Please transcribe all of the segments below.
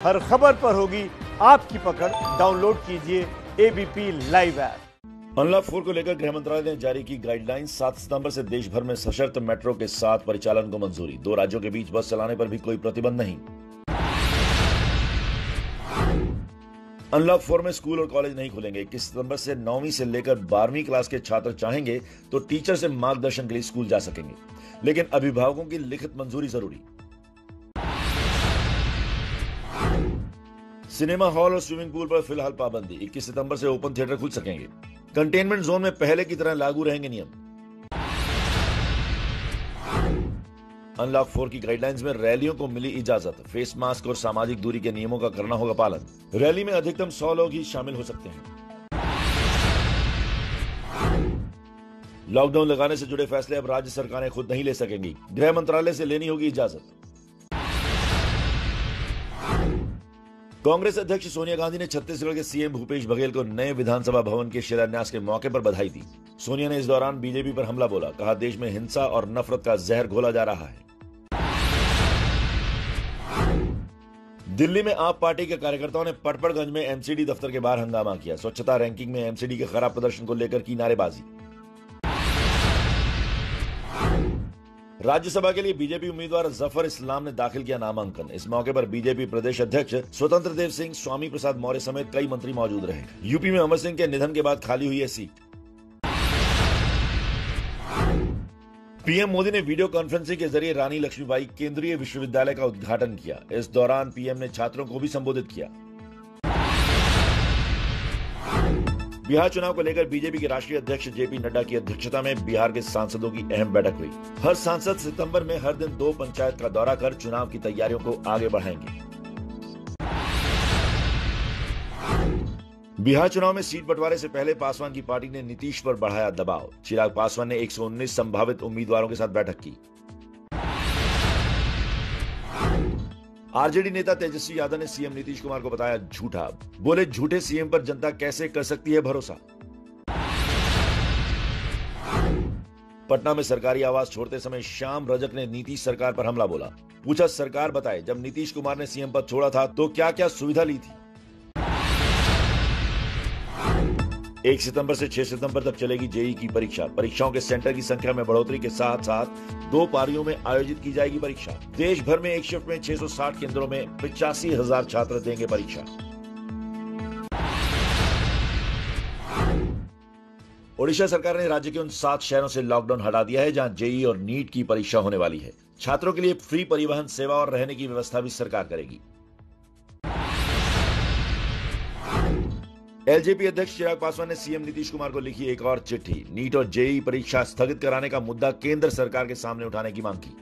हर खबर पर होगी आपकी पकड़। डाउनलोड कीजिए एबीपी लाइव ऐप। अनलॉक 4 को लेकर गृह मंत्रालय ने जारी की गाइडलाइंस। 7 सितंबर से देश भर में सशर्त मेट्रो के साथ परिचालन को मंजूरी। 2 राज्यों के बीच बस चलाने पर भी कोई प्रतिबंध नहीं। अनलॉक 4 में स्कूल और कॉलेज नहीं खुलेंगे। 21 सितंबर से 9वीं से लेकर 12वीं क्लास के छात्र चाहेंगे तो टीचर से मार्गदर्शन के लिए स्कूल जा सकेंगे, लेकिन अभिभावकों की लिखित मंजूरी जरूरी। सिनेमा हॉल और स्विमिंग पूल पर फिलहाल पाबंदी। 21 सितंबर से ओपन थिएटर खुल सकेंगे। कंटेनमेंट जोन में पहले की तरह लागू रहेंगे नियम। अनलॉक 4 की गाइडलाइंस में रैलियों को मिली इजाजत। फेस मास्क और सामाजिक दूरी के नियमों का करना होगा पालन। रैली में अधिकतम 100 लोग ही शामिल हो सकते हैं। लॉकडाउन लगाने से जुड़े फैसले अब राज्य सरकारें खुद नहीं ले सकेंगी। गृह मंत्रालय से लेनी होगी इजाजत। कांग्रेस अध्यक्ष सोनिया गांधी ने छत्तीसगढ़ के सीएम भूपेश बघेल को नए विधानसभा भवन के शिलान्यास के मौके पर बधाई दी। सोनिया ने इस दौरान बीजेपी पर हमला बोला। कहा, देश में हिंसा और नफरत का जहर घोला जा रहा है। दिल्ली में आप पार्टी के कार्यकर्ताओं ने पटपड़गंज में एमसीडी दफ्तर के बाहर हंगामा किया। स्वच्छता रैंकिंग में एमसीडी के खराब प्रदर्शन को लेकर की नारेबाजी। राज्यसभा के लिए बीजेपी उम्मीदवार जफर इस्लाम ने दाखिल किया नामांकन। इस मौके पर बीजेपी प्रदेश अध्यक्ष स्वतंत्र देव सिंह, स्वामी प्रसाद मौर्य समेत कई मंत्री मौजूद रहे। यूपी में अमर सिंह के निधन के बाद खाली हुई है सीट। पीएम मोदी ने वीडियो कॉन्फ्रेंसिंग के जरिए रानी लक्ष्मीबाई केंद्रीय विश्वविद्यालय का उद्घाटन किया। इस दौरान पीएम ने छात्रों को भी संबोधित किया। बिहार चुनाव को लेकर बीजेपी के राष्ट्रीय अध्यक्ष जेपी नड्डा की अध्यक्षता में बिहार के सांसदों की अहम बैठक हुई। हर सांसद सितंबर में हर दिन 2 पंचायत का दौरा कर चुनाव की तैयारियों को आगे बढ़ाएंगे। बिहार चुनाव में सीट बंटवारे से पहले पासवान की पार्टी ने नीतीश पर बढ़ाया दबाव। चिराग पासवान ने 119 संभावित उम्मीदवारों के साथ बैठक की। आरजेडी नेता तेजस्वी यादव ने सीएम नीतीश कुमार को बताया झूठा। बोले, झूठे सीएम पर जनता कैसे कर सकती है भरोसा। पटना में सरकारी आवास छोड़ते समय श्याम रजक ने नीतीश सरकार पर हमला बोला। पूछा, सरकार बताए, जब नीतीश कुमार ने सीएम पद छोड़ा था तो क्या क्या सुविधा ली थी। 1 सितंबर से 6 सितंबर तक चलेगी जेईई की परीक्षा। परीक्षाओं के सेंटर की संख्या में बढ़ोतरी के साथ साथ 2 पारियों में आयोजित की जाएगी परीक्षा। देश भर में एक शिफ्ट में 660 केंद्रों में 85,000 छात्र देंगे परीक्षा। ओडिशा सरकार ने राज्य के उन 7 शहरों से लॉकडाउन हटा दिया है जहां जेईई और नीट की परीक्षा होने वाली है। छात्रों के लिए फ्री परिवहन सेवा और रहने की व्यवस्था भी सरकार करेगी। एलजेपी अध्यक्ष चिराग पासवान ने सीएम नीतीश कुमार को लिखी एक और चिट्ठी। नीट और जेईई परीक्षा स्थगित कराने का मुद्दा केंद्र सरकार के सामने उठाने की मांग की।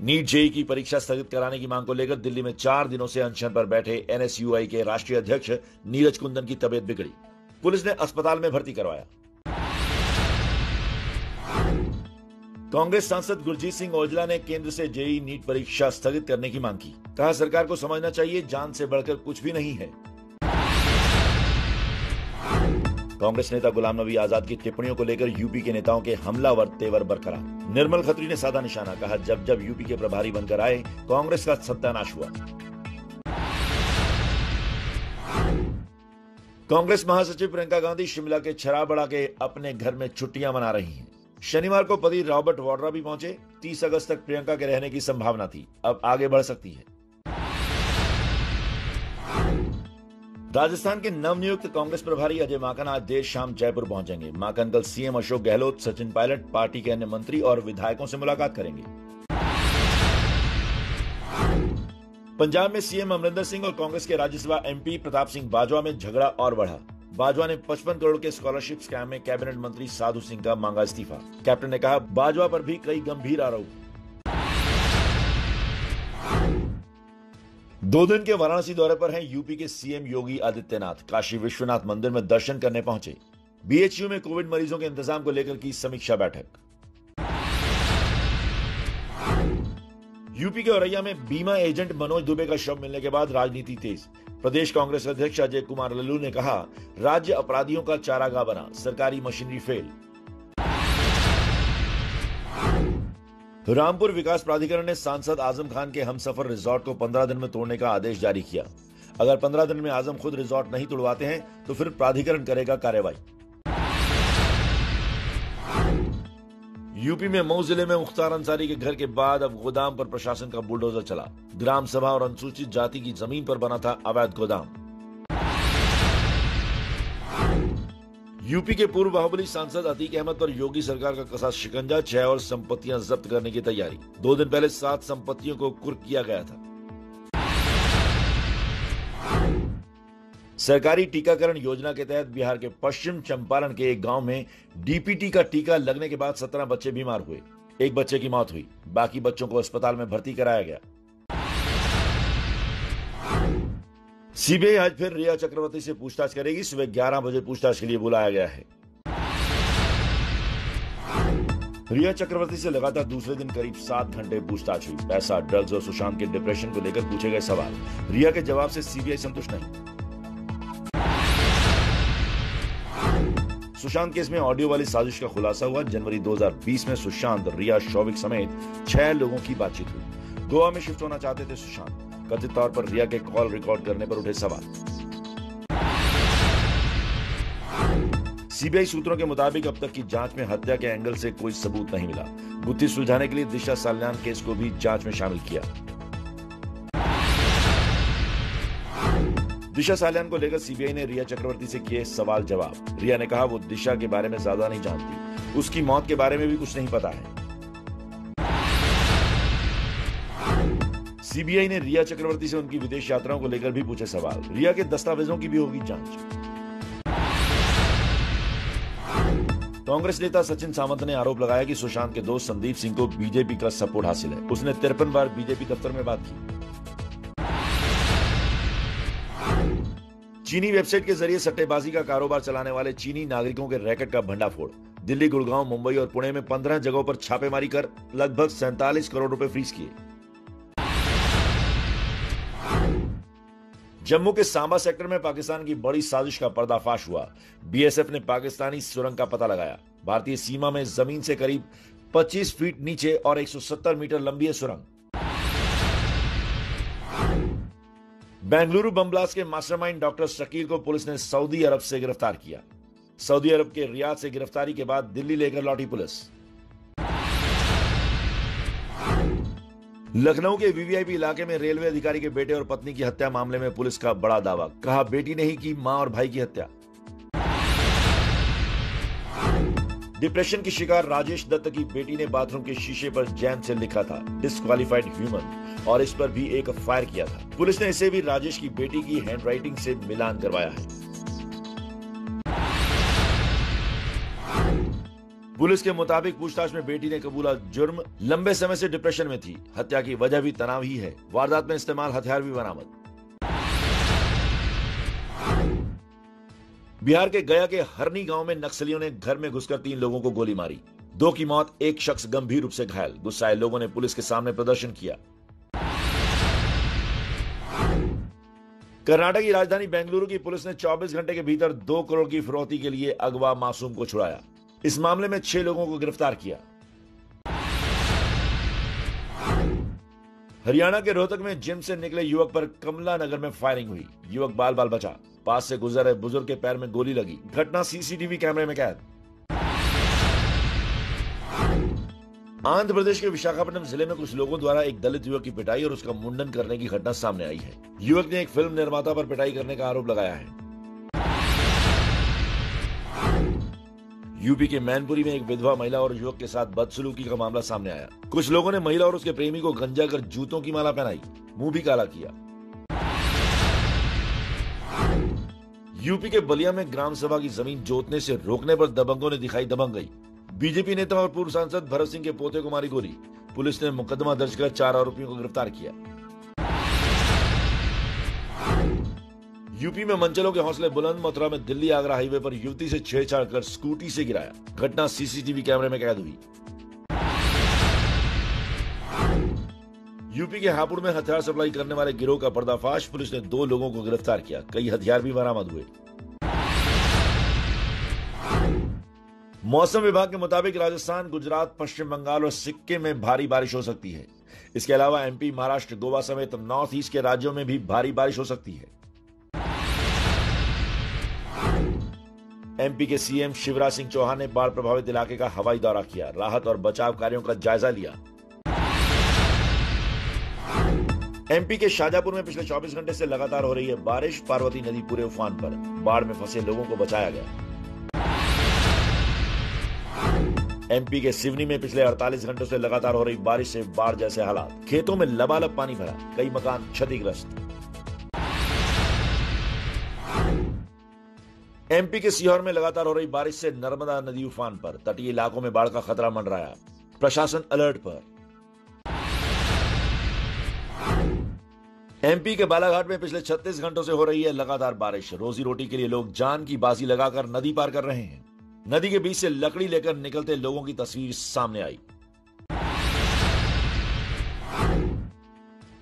नीट जेईई की परीक्षा स्थगित कराने की मांग को लेकर दिल्ली में 4 दिनों से अनशन पर बैठे एनएसयूआई के राष्ट्रीय अध्यक्ष नीरज कुंदन की तबीयत बिगड़ी। पुलिस ने अस्पताल में भर्ती करवाया। कांग्रेस सांसद गुरजीत सिंह औजला ने केंद्र से जेईई नीट परीक्षा स्थगित करने की मांग की। कहा, सरकार को समझना चाहिए, जान से बढ़कर कुछ भी नहीं है। कांग्रेस नेता गुलाम नबी आजाद की टिप्पणियों को लेकर यूपी के नेताओं के हमलावर तेवर बरकरार। निर्मल खत्री ने साधा निशाना। कहा, जब जब यूपी के प्रभारी बनकर आए कांग्रेस का सत्यानाश हुआ। कांग्रेस महासचिव प्रियंका गांधी शिमला के छराबड़ा के अपने घर में छुट्टियां मना रही हैं। शनिवार को पति रॉबर्ट वाड्रा भी पहुंचे। 30 अगस्त तक प्रियंका के रहने की संभावना थी, अब आगे बढ़ सकती है। राजस्थान के नवनियुक्त कांग्रेस प्रभारी अजय माकन आज देर शाम जयपुर पहुंचेंगे। माकन कल सीएम अशोक गहलोत, सचिन पायलट, पार्टी के अन्य मंत्री और विधायकों से मुलाकात करेंगे। पंजाब में सीएम अमरिंदर सिंह और कांग्रेस के राज्यसभा एमपी प्रताप सिंह बाजवा में झगड़ा और बढ़ा। बाजवा ने 55 करोड़ के स्कॉलरशिप स्कैम में कैबिनेट मंत्री साधु सिंह का मांगा इस्तीफा। कैप्टन ने कहा, बाजवा पर भी कई गंभीर आरोप। 2 दिन के वाराणसी दौरे पर हैं यूपी के सीएम योगी आदित्यनाथ। काशी विश्वनाथ मंदिर में दर्शन करने पहुंचे। बीएचयू में कोविड मरीजों के इंतजाम को लेकर की समीक्षा बैठक। यूपी के औरैया में बीमा एजेंट मनोज दुबे का शव मिलने के बाद राजनीति तेज। प्रदेश कांग्रेस अध्यक्ष अजय कुमार लल्लू ने कहा, राज्य अपराधियों का चारागाह बना, सरकारी मशीनरी फेल। रामपुर विकास प्राधिकरण ने सांसद आजम खान के हमसफर रिजॉर्ट को 15 दिन में तोड़ने का आदेश जारी किया। अगर 15 दिन में आजम खुद रिजॉर्ट नहीं तोड़वाते हैं तो फिर प्राधिकरण करेगा कार्रवाई। यूपी में मऊ जिले में मुख्तार अंसारी के घर के बाद अब गोदाम पर प्रशासन का बुलडोजर चला। ग्राम सभा और अनुसूचित जाति की जमीन पर बना था अवैध गोदाम। यूपी के पूर्व बाहुबली सांसद अतीक अहमद पर योगी सरकार का कसा शिकंजा, 6 और संपत्तियां जब्त करने की तैयारी। 2 दिन पहले 7 संपत्तियों को कुर्क किया गया था। सरकारी टीकाकरण योजना के तहत बिहार के पश्चिम चंपारण के एक गांव में डीपीटी का टीका लगने के बाद 17 बच्चे बीमार हुए। एक बच्चे की मौत हुई, बाकी बच्चों को अस्पताल में भर्ती कराया गया। सीबीआई आज फिर रिया चक्रवर्ती से पूछताछ करेगी। सुबह 11 बजे पूछताछ के लिए बुलाया गया है। रिया चक्रवर्ती से लगातार दूसरे दिन करीब 7 घंटे पूछताछ हुई। पैसा, ड्रग्स और सुशांत के डिप्रेशन को लेकर पूछे गए सवाल। रिया के जवाब से सीबीआई संतुष्ट नहीं। सुशांत केस में ऑडियो वाली साजिश का खुलासा हुआ। जनवरी 2020 में सुशांत, रिया, शौविक समेत 6 लोगों की बातचीत हुई। गोवा में शिफ्ट होना चाहते थे सुशांत। कथित तौर पर रिया के कॉल रिकॉर्ड करने पर उठे सवाल। सीबीआई सूत्रों के मुताबिक अब तक की जांच में हत्या के एंगल से कोई सबूत नहीं मिला। गुत्थी सुलझाने के लिए दिशा साल्यान केस को भी जांच में शामिल किया। दिशा साल्यान को लेकर सीबीआई ने रिया चक्रवर्ती से किए सवाल जवाब। रिया ने कहा वो दिशा के बारे में ज्यादा नहीं जानती, उसकी मौत के बारे में भी कुछ नहीं पता है। सीबीआई ने रिया चक्रवर्ती से उनकी विदेश यात्राओं को लेकर भी पूछे सवाल। रिया के दस्तावेजों की भी होगी जांच। कांग्रेस नेता सचिन सावंत ने आरोप लगाया कि सुशांत के दोस्त संदीप सिंह को बीजेपी का सपोर्ट हासिल है। उसने 53 बार बीजेपी दफ्तर में बात की। चीनी वेबसाइट के जरिए सट्टेबाजी का कारोबार चलाने वाले चीनी नागरिकों के रैकेट का भंडाफोड़। दिल्ली, गुड़गांव, मुंबई और पुणे में 15 जगहों पर छापेमारी कर लगभग 47 करोड़ रुपए फ्रीज किए। जम्मू के सांबा सेक्टर में पाकिस्तान की बड़ी साजिश का पर्दाफाश हुआ। बीएसएफ ने पाकिस्तानी सुरंग का पता लगाया। भारतीय सीमा में जमीन से करीब 25 फीट नीचे और 170 मीटर लंबी है सुरंग। बेंगलुरु बम ब्लास्ट के मास्टरमाइंड डॉक्टर शकील को पुलिस ने सऊदी अरब से गिरफ्तार किया। सऊदी अरब के रियाद से गिरफ्तारी के बाद दिल्ली लेकर लौटी पुलिस। लखनऊ के वीवीआईपी इलाके में रेलवे अधिकारी के बेटे और पत्नी की हत्या मामले में पुलिस का बड़ा दावा। कहा बेटी ने ही की मां और भाई की हत्या। डिप्रेशन की शिकार राजेश दत्त की बेटी ने बाथरूम के शीशे पर जैन से लिखा था डिस्क्वालिफाइड ह्यूमन और इस पर भी एक फायर किया था। पुलिस ने इसे भी राजेश की बेटी की हैंडराइटिंग से मिलान करवाया है। पुलिस के मुताबिक पूछताछ में बेटी ने कबूला जुर्म। लंबे समय से डिप्रेशन में थी। हत्या की वजह भी तनाव ही है। वारदात में इस्तेमाल हथियार भी बरामद। बिहार के गया के हरनी गांव में नक्सलियों ने घर में घुसकर 3 लोगों को गोली मारी। 2 की मौत, एक शख्स गंभीर रूप से घायल। गुस्साए लोगों ने पुलिस के सामने प्रदर्शन किया। कर्नाटक की राजधानी बेंगलुरु की पुलिस ने 24 घंटे के भीतर 2 करोड़ की फिरौती के लिए अगवा मासूम को छुड़ाया। इस मामले में 6 लोगों को गिरफ्तार किया। हरियाणा के रोहतक में जिम से निकले युवक पर कमला नगर में फायरिंग हुई। युवक बाल बाल बचा। पास से गुजर रहे बुजुर्ग के पैर में गोली लगी। घटना सीसीटीवी कैमरे में कैद। आंध्र प्रदेश के विशाखापट्टनम जिले में कुछ लोगों द्वारा एक दलित युवक की पिटाई और उसका मुंडन करने की घटना सामने आई है। युवक ने एक फिल्म निर्माता पर पिटाई करने का आरोप लगाया है। यूपी के मैनपुरी में एक विधवा महिला और युवक के साथ बदसलूकी का मामला सामने आया। कुछ लोगों ने महिला और उसके प्रेमी को गंजा कर जूतों की माला पहनाई, मुंह भी काला किया। यूपी के बलिया में ग्राम सभा की जमीन जोतने से रोकने पर दबंगों ने दिखाई दबंगई। बीजेपी नेता और पूर्व सांसद भरत सिंह के पोते को मारी गोली। पुलिस ने मुकदमा दर्ज कर 4 आरोपियों को गिरफ्तार किया। यूपी में मंचलों के हौसले बुलंद। मथुरा में दिल्ली आगरा हाईवे पर युवती से छेड़छाड़ कर स्कूटी से गिराया। घटना सीसीटीवी कैमरे में कैद हुई। यूपी के हापुड़ में हथियार सप्लाई करने वाले गिरोह का पर्दाफाश। पुलिस ने 2 लोगों को गिरफ्तार किया। कई हथियार भी बरामद हुए। मौसम विभाग के मुताबिक राजस्थान, गुजरात, पश्चिम बंगाल और सिक्किम में भारी बारिश हो सकती है। इसके अलावा एमपी, महाराष्ट्र, गोवा समेत नॉर्थ ईस्ट के राज्यों में भी भारी बारिश हो सकती है। एमपी के सीएम शिवराज सिंह चौहान ने बाढ़ प्रभावित इलाके का हवाई दौरा किया, राहत और बचाव कार्यों का जायजा लिया। एमपी के शाजापुर में पिछले 24 घंटे से लगातार हो रही है बारिश, पार्वती नदी पूरे उफान पर, बाढ़ में फंसे लोगों को बचाया गया। एमपी के सिवनी में पिछले 48 घंटों से लगातार हो रही बारिश से बाढ़ जैसे हालात, खेतों में लबालब पानी भरा, कई मकान क्षतिग्रस्त। एमपी के सीहोर में लगातार हो रही बारिश से नर्मदा नदी उफान पर, तटीय इलाकों में बाढ़ का खतरा मंडराया, प्रशासन अलर्ट पर। एमपी के बालाघाट में पिछले 36 घंटों से हो रही है लगातार बारिश, रोजी रोटी के लिए लोग जान की बाजी लगाकर नदी पार कर रहे हैं। नदी के बीच से लकड़ी लेकर निकलते लोगों की तस्वीर सामने आई।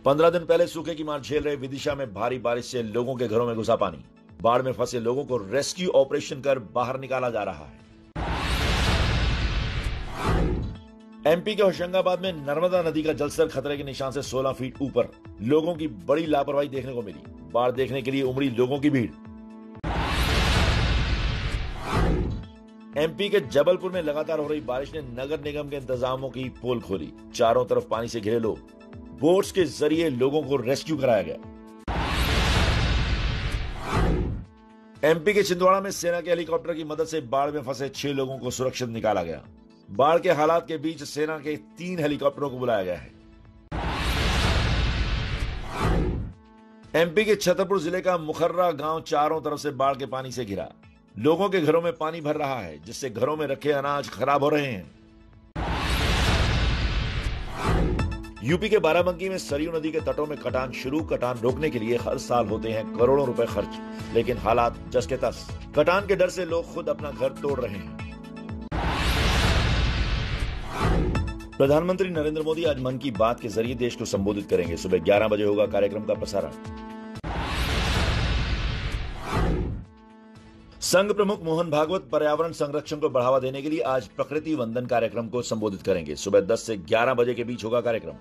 15 दिन पहले सूखे की मार झेल रहे विदिशा में भारी बारिश से लोगों के घरों में घुसा पानी, बाढ़ में फंसे लोगों को रेस्क्यू ऑपरेशन कर बाहर निकाला जा रहा है। एमपी के होशंगाबाद में नर्मदा नदी का जलस्तर खतरे के निशान से 16 फीट ऊपर, लोगों की बड़ी लापरवाही देखने को मिली, बाढ़ देखने के लिए उमड़ी लोगों की भीड़। एमपी के जबलपुर में लगातार हो रही बारिश ने नगर निगम के इंतजामों की पोल खोली, चारों तरफ पानी से घिरे लोग, बोट्स के जरिए लोगों को रेस्क्यू कराया गया। एमपी के छिंदवाड़ा में सेना के हेलीकॉप्टर की मदद से बाढ़ में फंसे 6 लोगों को सुरक्षित निकाला गया। बाढ़ के हालात के बीच सेना के 3 हेलीकॉप्टरों को बुलाया गया है। एमपी के छतरपुर जिले का मुखर्रा गांव चारों तरफ से बाढ़ के पानी से घिरा, लोगों के घरों में पानी भर रहा है, जिससे घरों में रखे अनाज खराब हो रहे हैं। यूपी के बाराबंकी में सरयू नदी के तटों में कटान शुरू, कटान रोकने के लिए हर साल होते हैं करोड़ों रुपए खर्च, लेकिन हालात जस के तस, कटान के डर से लोग खुद अपना घर तोड़ रहे हैं। प्रधानमंत्री नरेंद्र मोदी आज मन की बात के जरिए देश को संबोधित करेंगे। सुबह 11 बजे होगा कार्यक्रम का प्रसारण। संघ प्रमुख मोहन भागवत पर्यावरण संरक्षण को बढ़ावा देने के लिए आज प्रकृति वंदन कार्यक्रम को संबोधित करेंगे। सुबह 10 से 11 बजे के बीच होगा कार्यक्रम।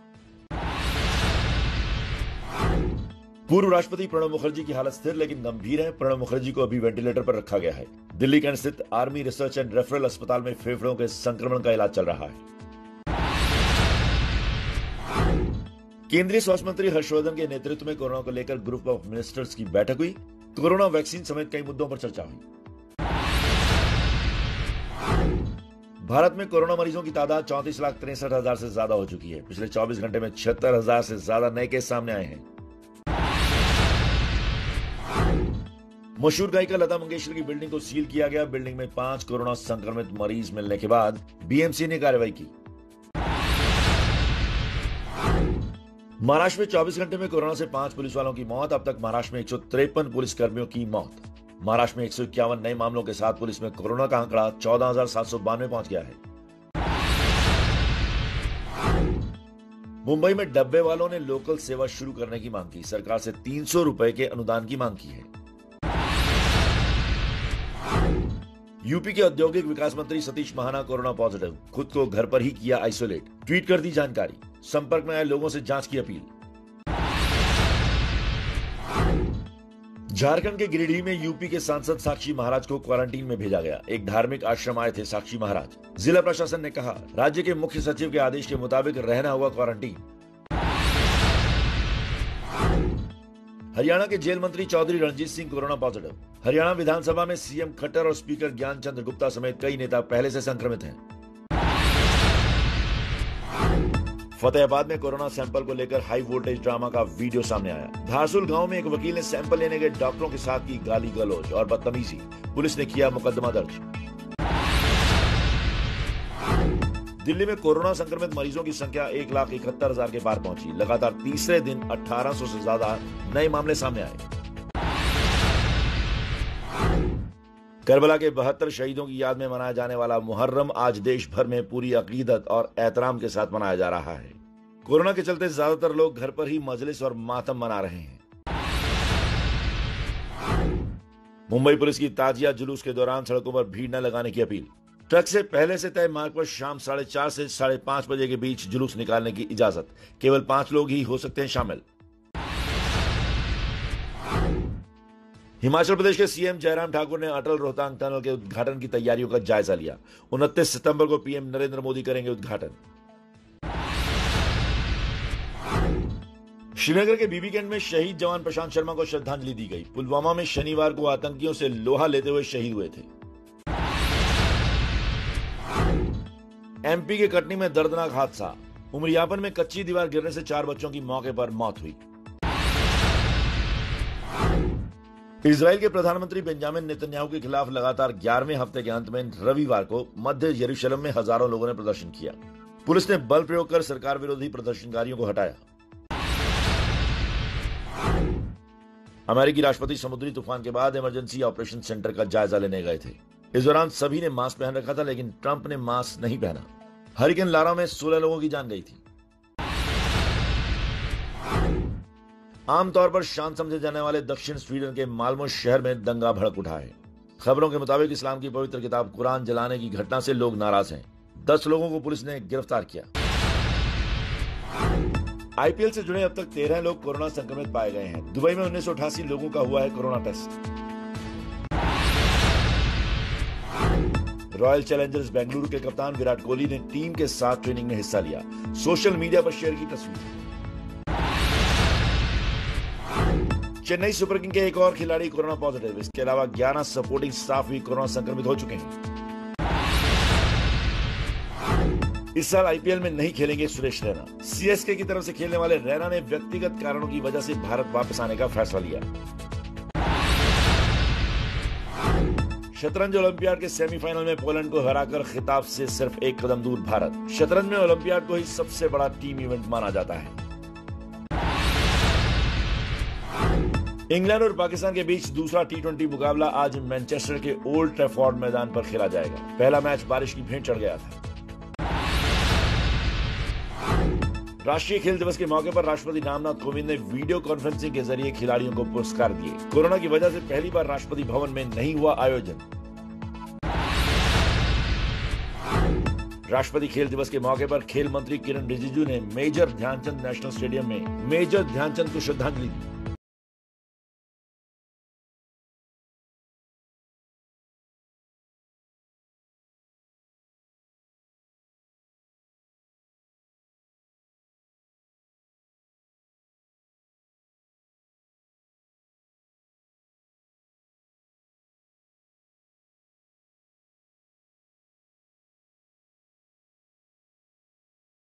पूर्व राष्ट्रपति प्रणब मुखर्जी की हालत स्थिर लेकिन गंभीर है। प्रणब मुखर्जी को अभी वेंटिलेटर पर रखा गया है। दिल्ली कैंट स्थित आर्मी रिसर्च एंड रेफरल अस्पताल में फेफड़ों के संक्रमण का इलाज चल रहा है। केंद्रीय स्वास्थ्य मंत्री हर्षवर्धन के नेतृत्व में कोरोना को लेकर ग्रुप ऑफ मिनिस्टर्स की बैठक हुई। कोरोना वैक्सीन समेत कई मुद्दों पर चर्चा हुई। भारत में कोरोना मरीजों की तादाद 34,63,000 से ज्यादा हो चुकी है। पिछले 24 घंटे में 76,000 से ज्यादा नए केस सामने आए हैं। मशहूर गायिका लता मंगेशकर की बिल्डिंग को सील किया गया। बिल्डिंग में 5 कोरोना संक्रमित मरीज मिलने के बाद बीएमसी ने कार्रवाई की। महाराष्ट्र में 24 घंटे में कोरोना से 5 पुलिस वालों की मौत। अब तक महाराष्ट्र में 153 पुलिस कर्मियों की मौत। महाराष्ट्र में 151 नए मामलों के साथ पुलिस में कोरोना का आंकड़ा 14,792 पहुंच गया है। मुंबई में डब्बे वालों ने लोकल सेवा शुरू करने की मांग की। सरकार से 300 रुपए के अनुदान की मांग की है। यूपी के औद्योगिक विकास मंत्री सतीश महाना कोरोना पॉजिटिव, खुद को घर पर ही किया आइसोलेट। ट्वीट कर दी जानकारी। संपर्क में आए लोगों से जांच की अपील। झारखंड के गिरिडीह में यूपी के सांसद साक्षी महाराज को क्वारंटीन में भेजा गया। एक धार्मिक आश्रम आए थे साक्षी महाराज। जिला प्रशासन ने कहा, राज्य के मुख्य सचिव के आदेश के मुताबिक रहना होगा क्वारंटीन। हरियाणा के जेल मंत्री चौधरी रणजीत सिंह कोरोना पॉजिटिव। हरियाणा विधानसभा में सीएम खट्टर और स्पीकर ज्ञान चंद्र गुप्ता समेत कई नेता पहले से संक्रमित हैं। फतेहाबाद में कोरोना सैंपल को लेकर हाई वोल्टेज ड्रामा का वीडियो सामने आया। धारसूल गांव में एक वकील ने सैंपल लेने गए डॉक्टरों के साथ की गाली गलौज और बदतमीजी। पुलिस ने किया मुकदमा दर्ज। दिल्ली में कोरोना संक्रमित मरीजों की संख्या 1,71,000 के पार पहुंची। लगातार तीसरे दिन 1800 से ज्यादा नए मामले सामने आए। करबला के 72 शहीदों की याद में मनाया जाने वाला मुहर्रम आज देश भर में पूरी अकीदत और एहतराम के साथ मनाया जा रहा है। कोरोना के चलते ज्यादातर लोग घर पर ही मजलिस और मातम मना रहे हैं। मुंबई पुलिस की ताजिया जुलूस के दौरान सड़कों पर भीड़ न लगाने की अपील। ट्रक से पहले से तय मार्ग पर शाम 4:30 से 5:30 बजे के बीच जुलूस निकालने की इजाजत। केवल 5 लोग ही हो सकते हैं शामिल। हिमाचल प्रदेश के सीएम जयराम ठाकुर ने अटल रोहतांग टनल के उद्घाटन की तैयारियों का जायजा लिया। 29 सितंबर को पीएम नरेंद्र मोदी करेंगे उद्घाटन। श्रीनगर के बीबी कैंट में शहीद जवान प्रशांत शर्मा को श्रद्धांजलि दी गई। पुलवामा में शनिवार को आतंकियों से लोहा लेते हुए शहीद हुए थे। एमपी के कटनी में दर्दनाक हादसा। उमरियापन में कच्ची दीवार गिरने से 4 बच्चों की मौके पर मौत हुई। इजराइल के प्रधानमंत्री बेंजामिन नेतन्याहू के खिलाफ लगातार 11वें हफ्ते के अंत में रविवार को मध्य यरूशलेम में हजारों लोगों ने प्रदर्शन किया। पुलिस ने बल प्रयोग कर सरकार विरोधी प्रदर्शनकारियों को हटाया। अमेरिकी राष्ट्रपति समुद्री तूफान के बाद इमरजेंसी ऑपरेशन सेंटर का जायजा लेने गए थे। इस दौरान सभी ने मास्क पहन रखा था, लेकिन ट्रंप ने मास्क नहीं पहना। हरिकेन लारा में 16 लोगों की जान गई थी। आमतौर पर शांत समझे जाने वाले दक्षिण स्वीडन के माल्मो शहर में दंगा भड़क उठा है। खबरों के मुताबिक इस्लाम की पवित्र किताब कुरान जलाने की घटना से लोग नाराज हैं। 10 लोगों को पुलिस ने गिरफ्तार किया। आईपीएल से जुड़े अब तक 13 लोग कोरोना संक्रमित पाए गए हैं। दुबई में 1988 लोगों का हुआ है corona test. Royal challengers Bengaluru के कप्तान विराट कोहली ने टीम के साथ ट्रेनिंग में हिस्सा लिया। सोशल मीडिया पर शेयर की तस्वीर। चेन्नई सुपर किंग के एक और खिलाड़ी कोरोना पॉजिटिव। इसके अलावा 11 सपोर्टिंग स्टाफ भी कोरोना संक्रमित हो चुके हैं। इस साल आईपीएल में नहीं खेलेंगे सुरेश रैना। सीएसके की तरफ से खेलने वाले रैना ने व्यक्तिगत कारणों की वजह से भारत वापस आने का फैसला लिया। शतरंज ओलंपियाड के सेमीफाइनल में पोलैंड को हराकर खिताब से सिर्फ एक कदम दूर भारत। शतरंज में ओलंपियाड को ही सबसे बड़ा टीम इवेंट माना जाता है। इंग्लैंड और पाकिस्तान के बीच दूसरा टी20 मुकाबला आज मैनचेस्टर के ओल्ड ट्रैफोर्ड मैदान पर खेला जाएगा। पहला मैच बारिश की भेंट चढ़ गया था। राष्ट्रीय खेल दिवस के मौके पर राष्ट्रपति रामनाथ कोविंद ने वीडियो कॉन्फ्रेंसिंग के जरिए खिलाड़ियों को पुरस्कार दिए। कोरोना की वजह से पहली बार राष्ट्रपति भवन में नहीं हुआ आयोजन। राष्ट्रपति खेल दिवस के मौके पर खेल मंत्री किरण रिजिजू ने मेजर ध्यानचंद नेशनल स्टेडियम में मेजर ध्यानचंद को श्रद्धांजलि दी।